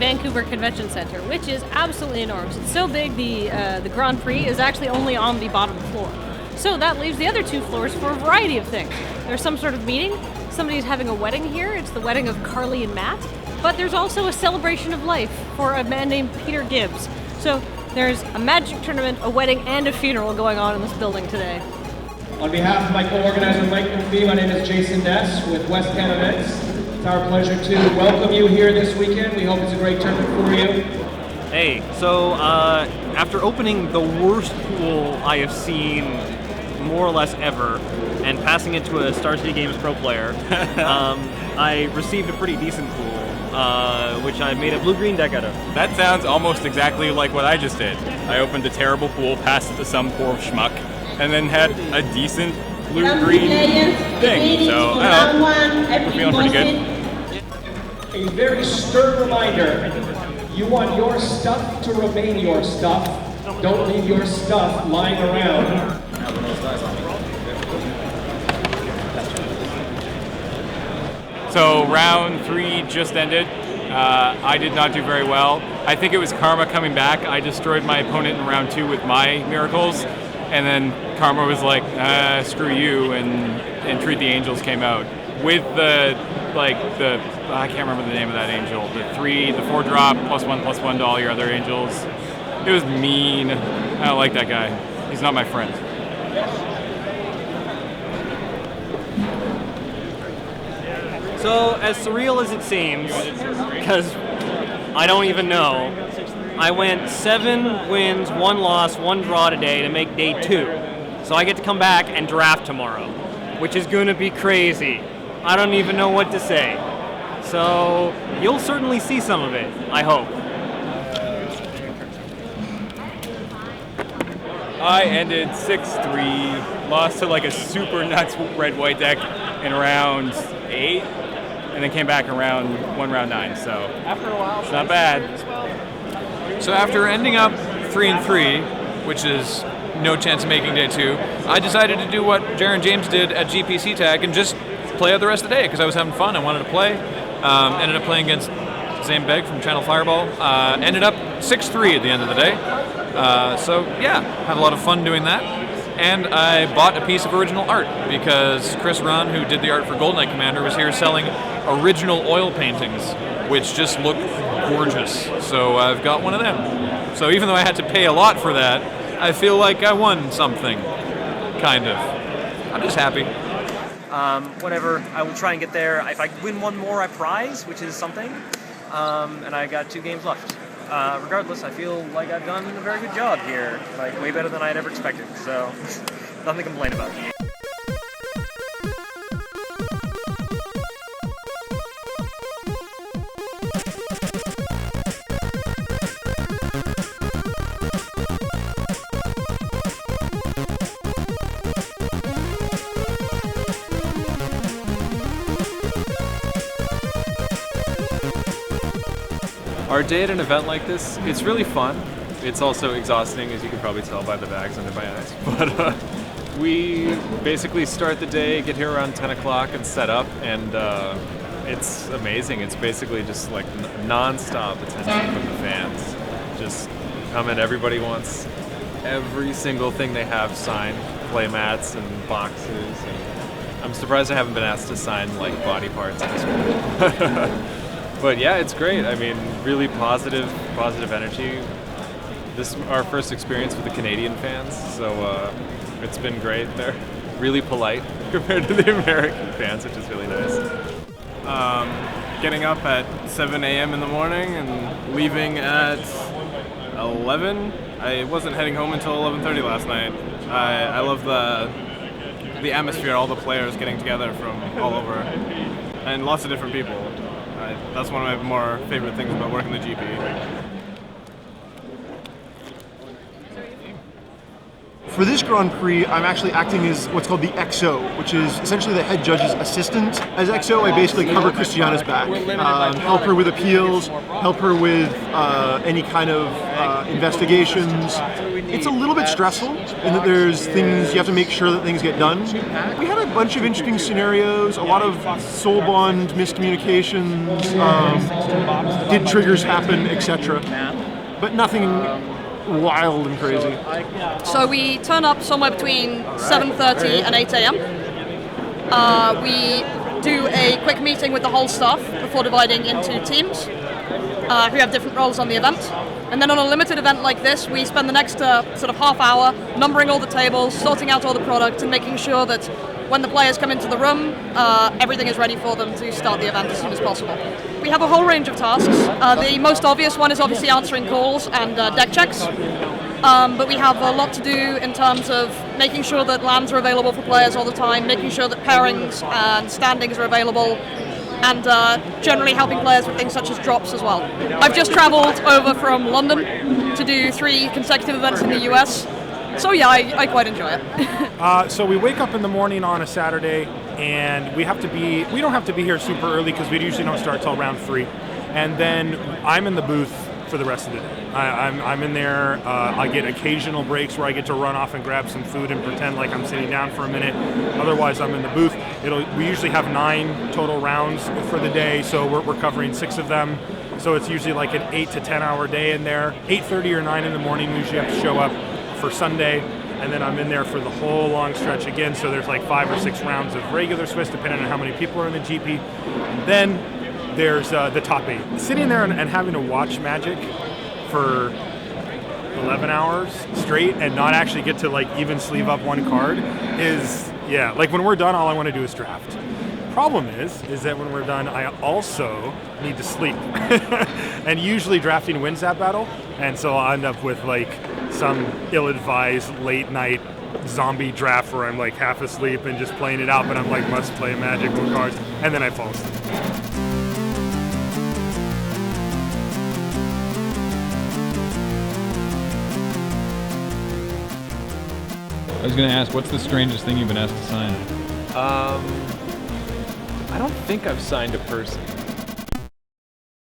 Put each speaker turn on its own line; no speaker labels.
Vancouver Convention Center, which is absolutely enormous. It's so big, the Grand Prix is actually only on the bottom floor. So that leaves the other 2 floors for a variety of things. There's some sort of meeting. Somebody's having a wedding here. It's the wedding of Carly and Matt. But there's also a celebration of life for a man named Peter Gibbs. So there's a Magic tournament, a wedding, and a funeral going on in this building today.
On behalf of my co-organizer Mike McPhee, my name is Jason Ness with West Canada Events. It's our pleasure to welcome you here this weekend. We hope it's a great tournament for you.
Hey, so after opening the worst pool I have seen more or less ever, and passing it to a Star City Games Pro player, I received a pretty decent pool, which I made a blue-green deck out of.
That sounds almost exactly like what I just did. I opened a terrible pool, passed it to some poor schmuck, and then had a decent blue-green thing. So, I don't know, we're feeling pretty good.
A very stern reminder, you want your stuff to remain your stuff. Don't leave your stuff lying around.
So round 3 just ended. I did not do very well. I think it was Karma coming back. I destroyed my opponent in round 2 with my miracles, and then Karma was like, screw you, and Treat the Angels came out. With I can't remember the name of that angel. The 4-drop, +1/+1 to all your other angels. It was mean. I don't like that guy. He's not my friend.
So, as surreal as it seems, because I don't even know, I went 7 wins, 1 loss, 1 draw today to make day 2. So I get to come back and draft tomorrow, which is going to be crazy. I don't even know what to say. So, you'll certainly see some of it, I hope.
I ended 6-3, lost to like a super nuts red-white deck in round 8, and then came back around round 9. So after a while, it's not bad.
So after ending up 3-3, which is no chance of making day 2, I decided to do what Jaren James did at GPC Tag and just play out the rest of the day because I was having fun. I wanted to play. Ended up playing against Zane Begg from Channel Fireball. Ended up 6-3 at the end of the day. So yeah, had a lot of fun doing that. And I bought a piece of original art because Chris Runn, who did the art for Golden Knight Commander, was here selling original oil paintings, which just look gorgeous. So I've got one of them. So even though I had to pay a lot for that, I feel like I won something, kind of. I'm just happy.
Whatever, I will try and get there. If I win 1 more, I prize, which is something. And I got 2 games left. Regardless, I feel like I've done a very good job here, like way better than I had ever expected, so nothing to complain about.
Our day at an event like this, it's really fun. It's also exhausting, as you can probably tell by the bags under my eyes. But we basically start the day, get here around 10 o'clock and set up, and it's amazing. It's basically just like non-stop attention from the fans. Just come in, everybody wants every single thing they have signed, play mats and boxes. And I'm surprised I haven't been asked to sign like body parts at this point. But yeah, it's great. I mean, really positive energy. This is our first experience with the Canadian fans, so it's been great. They're really polite compared to the American fans, which is really nice.
Getting up at 7 a.m. in the morning and leaving at 11. I wasn't heading home until 11:30 last night. I love the atmosphere, all the players getting together from all over, and lots of different people. That's one of my more favorite things about working the GP.
For this Grand Prix, I'm actually acting as what's called the XO, which is essentially the head judge's assistant. As XO, I basically cover Christiana's back, help her with appeals, help her with any kind of investigations. It's a little bit stressful in that there's things, you have to make sure that things get done. We had a bunch of interesting scenarios, a lot of soul bond miscommunications, did triggers happen, etc. But nothing wild and crazy.
So we turn up somewhere between 7:30 and 8 a.m. We do a quick meeting with the whole staff before dividing into teams who have different roles on the event. And then on a limited event like this, we spend the next sort of half hour numbering all the tables, sorting out all the products, and making sure that when the players come into the room, everything is ready for them to start the event as soon as possible. We have a whole range of tasks. The most obvious one is obviously answering calls and deck checks. But we have a lot to do in terms of making sure that lands are available for players all the time, making sure that pairings and standings are available, and generally helping players with things such as drops as well. I've just traveled over from London to do 3 consecutive events in the US. So yeah, I quite enjoy it.
So we wake up in the morning on a Saturday, and we don't have to be here super early because we usually don't start till around 3. And then I'm in the booth for the rest of the day. I'm in there. I get occasional breaks where I get to run off and grab some food and pretend like I'm sitting down for a minute. Otherwise, I'm in the booth. We usually have 9 total rounds for the day, so we're covering 6 of them. So it's usually like an 8 to 10 hour day in there. 8:30 or 9 in the morning, we usually have to show up for Sunday, and then I'm in there for the whole long stretch again. So there's like 5 or 6 rounds of regular Swiss, depending on how many people are in the GP. And then there's the top 8. Sitting there and having to watch Magic for 11 hours straight and not actually get to like even sleeve up one card is, yeah, like when we're done, all I want to do is draft. Problem is that when we're done, I also need to sleep. And usually drafting wins that battle, and so I'll end up with like some ill-advised late night zombie draft where I'm like half asleep and just playing it out, but I'm like must play Magic with cards, and then I fall asleep.
I was going to ask, what's the strangest thing you've been asked to sign?
I don't think I've signed a person.